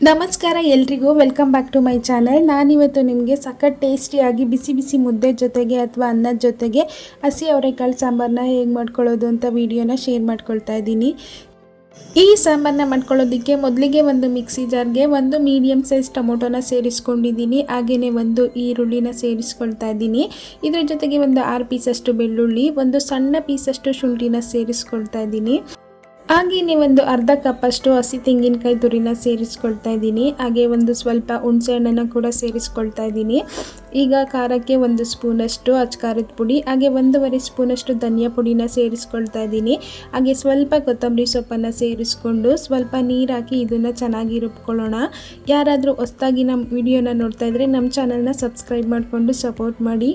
ನಮಸ್ಕಾರ ಎಲ್ರಿಗೂ welcome back to my channel. ನಾನಿವತ್ತು ನಿಮಗೆ ಸಖತ್ ಟೇಸ್ಟಿಯಾಗಿ ಬಿಸಿ ಬಿಸಿ ಮುದ್ದೆ ಜೊತೆಗೆ ಅಥವಾ ಅನ್ನದ ಜೊತೆಗೆ ಹಸಿ ಅವರೆಕಾಳು ಸಾಂಬಾರನ್ನ ಹೇಗೆ ಮಾಡ್ಕೊಳ್ಳೋದು ಅಂತ ವಿಡಿಯೋನ ಶೇರ್ ಮಾಡ್ಕೊಳ್ತಾ ಇದ್ದೀನಿ. ಈ ಸಾಂಬಾರನ್ನ ಮಾಡ್ಕೊಳ್ಳೋದಕ್ಕೆ ಮೊದಲಿಗೆ ಒಂದು ಮಿಕ್ಸಿ ಜಾರ್ಗೆ ಒಂದು ಮೀಡಿಯಮ್ ಸೈಜ್ ಟೊಮೊಟೊನ ಸೇರಿಸ್ಕೊಂಡಿದ್ದೀನಿ. ಹಾಗೆಯೇ ಒಂದು ಈರುಳ್ಳಿನ ಸೇರಿಸ್ಕೊಳ್ತಾ ಇದ್ದೀನಿ. ಇದ್ರ ಜೊತೆಗೆ ಒಂದು 6 ಪೀಸಷ್ಟು ಬೆಳ್ಳುಳ್ಳಿ, ಒಂದು ಸಣ್ಣ ಪೀಸಷ್ಟು ಶುಂಠಿನ ಸೇರಿಸ್ಕೊಳ್ತಾ ಇದ್ದೀನಿ. ಹಾಗೆಯೇ ಒಂದು ಅರ್ಧ ಕಪ್ಪಷ್ಟು ಹಸಿ ತೆಂಗಿನಕಾಯಿ ತುರಿನ ಸೇರಿಸ್ಕೊಳ್ತಾ ಇದ್ದೀನಿ. ಹಾಗೆ ಒಂದು ಸ್ವಲ್ಪ ಹುಣಸೆ ಹಣ್ಣನ್ನು ಕೂಡ ಸೇರಿಸ್ಕೊಳ್ತಾ ಇದ್ದೀನಿ. ಈಗ ಖಾರಕ್ಕೆ 1 ಸ್ಪೂನಷ್ಟು ಅಚ್ಕಾರದ ಪುಡಿ, ಹಾಗೆ 1.5 ಸ್ಪೂನಷ್ಟು ಧನಿಯಾ ಪುಡಿನ ಸೇರಿಸ್ಕೊಳ್ತಾ ಇದ್ದೀನಿ. ಹಾಗೆ ಸ್ವಲ್ಪ ಕೊತ್ತಂಬರಿ ಸೊಪ್ಪನ್ನು ಸೇರಿಸ್ಕೊಂಡು ಸ್ವಲ್ಪ ನೀರು ಹಾಕಿ ಇದನ್ನು ಚೆನ್ನಾಗಿ ರುಬ್ಕೊಳ್ಳೋಣ. ಯಾರಾದರೂ ಹೊಸದಾಗಿ ನಮ್ಮ ವಿಡಿಯೋನ ನೋಡ್ತಾ ಇದ್ದರೆ ನಮ್ಮ ಚಾನಲ್ನ ಸಬ್ಸ್ಕ್ರೈಬ್ ಮಾಡಿಕೊಂಡು ಸಪೋರ್ಟ್ ಮಾಡಿ.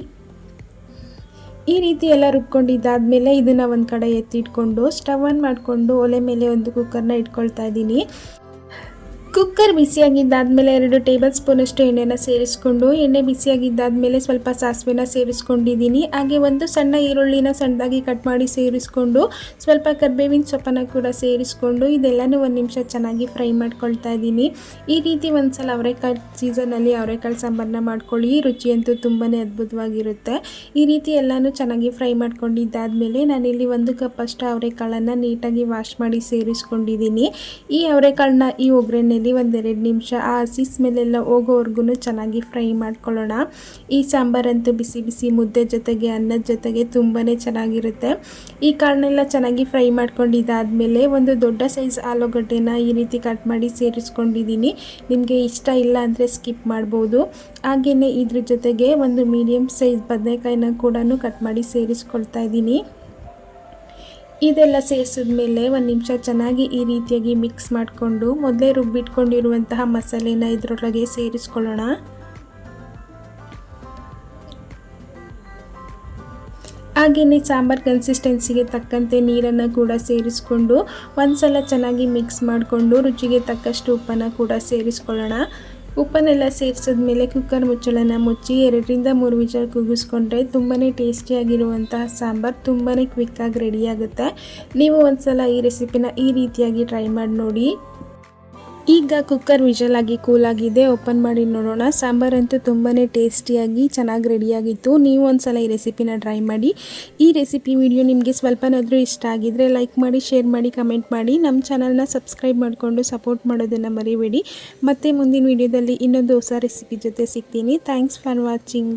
ಈ ರೀತಿ ಎಲ್ಲ ರುಬ್ಕೊಂಡಿದ್ದಾದಮೇಲೆ ಇದನ್ನು ಒಂದು ಕಡೆ ಎತ್ತಿಟ್ಕೊಂಡು ಸ್ಟವ್ ಆನ್ ಮಾಡಿಕೊಂಡು ಒಲೆ ಮೇಲೆ ಒಂದು ಕುಕ್ಕರ್ನ ಇಟ್ಕೊಳ್ತಾ ಇದ್ದೀನಿ. ಕುಕ್ಕರ್ ಬಿಸಿಯಾಗಿದ್ದಾದಮೇಲೆ 2 ಟೇಬಲ್ ಸ್ಪೂನಷ್ಟು ಎಣ್ಣೆನ ಸೇರಿಸ್ಕೊಂಡು ಎಣ್ಣೆ ಬಿಸಿಯಾಗಿದ್ದಾದಮೇಲೆ ಸ್ವಲ್ಪ ಸಾಸಿವೆನ ಸೇರಿಸ್ಕೊಂಡಿದ್ದೀನಿ. ಹಾಗೆ ಒಂದು ಸಣ್ಣ ಈರುಳ್ಳಿನ ಸಣ್ಣದಾಗಿ ಕಟ್ ಮಾಡಿ ಸೇರಿಸ್ಕೊಂಡು ಸ್ವಲ್ಪ ಕರಿಬೇವಿನ ಸೊಪ್ಪನ್ನು ಕೂಡ ಸೇರಿಸ್ಕೊಂಡು ಇದೆಲ್ಲನೂ 1 ನಿಮಿಷ ಚೆನ್ನಾಗಿ ಫ್ರೈ ಮಾಡ್ಕೊಳ್ತಾ ಇದ್ದೀನಿ. ಈ ರೀತಿ ಒಂದು ಸಲ ಅವರೆಕಾಳು ಸೀಸನಲ್ಲಿ ಅವರೆಕಾಳು ಸಾಂಬಾರನ್ನ ಮಾಡ್ಕೊಳ್ಳಿ, ರುಚಿಯಂತೂ ತುಂಬಾ ಅದ್ಭುತವಾಗಿರುತ್ತೆ. ಈ ರೀತಿ ಎಲ್ಲನೂ ಚೆನ್ನಾಗಿ ಫ್ರೈ ಮಾಡ್ಕೊಂಡಿದ್ದಾದಮೇಲೆ ನಾನಿಲ್ಲಿ 1 ಕಪ್ಪಷ್ಟು ಅವರೆಕಾಳನ್ನು ನೀಟಾಗಿ ವಾಶ್ ಮಾಡಿ ಸೇರಿಸ್ಕೊಂಡಿದ್ದೀನಿ. ಈ ಅವರೆಕಾಳನ್ನ ಈ ಒಗ್ಗರಣೆ ಒಂದು 2 ನಿಮಿಷ ಆ ಹಸಿ ಸ್ಮೆಲ್ಲೆಲ್ಲ ಹೋಗೋವರೆಗೂ ಚೆನ್ನಾಗಿ ಫ್ರೈ ಮಾಡ್ಕೊಳ್ಳೋಣ. ಈ ಸಾಂಬಾರಂತೂ ಬಿಸಿ ಬಿಸಿ ಮುದ್ದೆ ಜೊತೆಗೆ ಅನ್ನದ ಜೊತೆಗೆ ತುಂಬಾ ಚೆನ್ನಾಗಿರುತ್ತೆ. ಈ ಕಾಳನ್ನೆಲ್ಲ ಚೆನ್ನಾಗಿ ಫ್ರೈ ಮಾಡ್ಕೊಂಡಿದ್ದಾದಮೇಲೆ ಒಂದು ದೊಡ್ಡ ಸೈಜ್ ಆಲೂಗಡ್ಡೆನ ಈ ರೀತಿ ಕಟ್ ಮಾಡಿ ಸೇರಿಸ್ಕೊಂಡಿದ್ದೀನಿ. ನಿಮಗೆ ಇಷ್ಟ ಇಲ್ಲ ಅಂದರೆ ಸ್ಕಿಪ್ ಮಾಡ್ಬೋದು. ಹಾಗೆಯೇ ಇದ್ರ ಜೊತೆಗೆ ಒಂದು ಮೀಡಿಯಮ್ ಸೈಜ್ ಬದನೆಕಾಯಿನ ಕೂಡ ಕಟ್ ಮಾಡಿ ಸೇರಿಸ್ಕೊಳ್ತಾ ಇದ್ದೀನಿ. ಇದೆಲ್ಲ ಸೇರಿಸಿದ್ಮೇಲೆ 1 ನಿಮಿಷ ಚೆನ್ನಾಗಿ ಈ ರೀತಿಯಾಗಿ ಮಿಕ್ಸ್ ಮಾಡಿಕೊಂಡು ಮೊದಲೇ ರುಬ್ಬಿಟ್ಕೊಂಡಿರುವಂತಹ ಮಸಾಲೆನ ಇದರೊಳಗೆ ಸೇರಿಸ್ಕೊಳ್ಳೋಣ. ಹಾಗೆಯೇ ಸಾಂಬಾರು ಕನ್ಸಿಸ್ಟೆನ್ಸಿಗೆ ತಕ್ಕಂತೆ ನೀರನ್ನು ಕೂಡ ಸೇರಿಸ್ಕೊಂಡು ಒಂದು ಸಲ ಚೆನ್ನಾಗಿ ಮಿಕ್ಸ್ ಮಾಡಿಕೊಂಡು ರುಚಿಗೆ ತಕ್ಕಷ್ಟು ಉಪ್ಪನ್ನು ಕೂಡ ಸೇರಿಸ್ಕೊಳ್ಳೋಣ. ಉಪ್ಪನ್ನೆಲ್ಲ ಸೇರಿಸಿದ್ಮೇಲೆ ಕುಕ್ಕರ್ ಮುಚ್ಚಳನ ಮುಚ್ಚಿ 2 ರಿಂದ 3 ವಿಷಲ್ ಕೂಗಿಸ್ಕೊಂಡ್ರೆ ತುಂಬಾ ಟೇಸ್ಟಿಯಾಗಿರುವಂತಹ ಸಾಂಬಾರು ತುಂಬಾ ಕ್ವಿಕ್ಕಾಗಿ ರೆಡಿಯಾಗುತ್ತೆ. ನೀವು ಒಂದು ಸಲ ಈ ರೆಸಿಪಿನ ಈ ರೀತಿಯಾಗಿ ಟ್ರೈ ಮಾಡಿ ನೋಡಿ. ಈಗ ಕುಕ್ಕರ್ ವಿಷಲ್ ಆಗಿ ಕೂಲಾಗಿದೆ, ಓಪನ್ ಮಾಡಿ ನೋಡೋಣ. ಸಾಂಬಾರಂತೂ ತುಂಬಾ ಟೇಸ್ಟಿಯಾಗಿ ಚೆನ್ನಾಗಿ ರೆಡಿಯಾಗಿತ್ತು. ನೀವು ಒಂದು ಸಲ ಈ ರೆಸಿಪಿನ ಟ್ರೈ ಮಾಡಿ. ಈ ರೆಸಿಪಿ ವಿಡಿಯೋ ನಿಮಗೆ ಸ್ವಲ್ಪನಾದರೂ ಇಷ್ಟ ಆಗಿದ್ದರೆ ಲೈಕ್ ಮಾಡಿ, ಶೇರ್ ಮಾಡಿ, ಕಮೆಂಟ್ ಮಾಡಿ. ನಮ್ಮ ಚಾನಲ್ನ ಸಬ್ಸ್ಕ್ರೈಬ್ ಮಾಡಿಕೊಂಡು ಸಪೋರ್ಟ್ ಮಾಡೋದನ್ನು ಮರಿಬೇಡಿ. ಮತ್ತೆ ಮುಂದಿನ ವಿಡಿಯೋದಲ್ಲಿ ಇನ್ನೊಂದು ಹೊಸ ರೆಸಿಪಿ ಜೊತೆ ಸಿಗ್ತೀನಿ. Thanks for watching.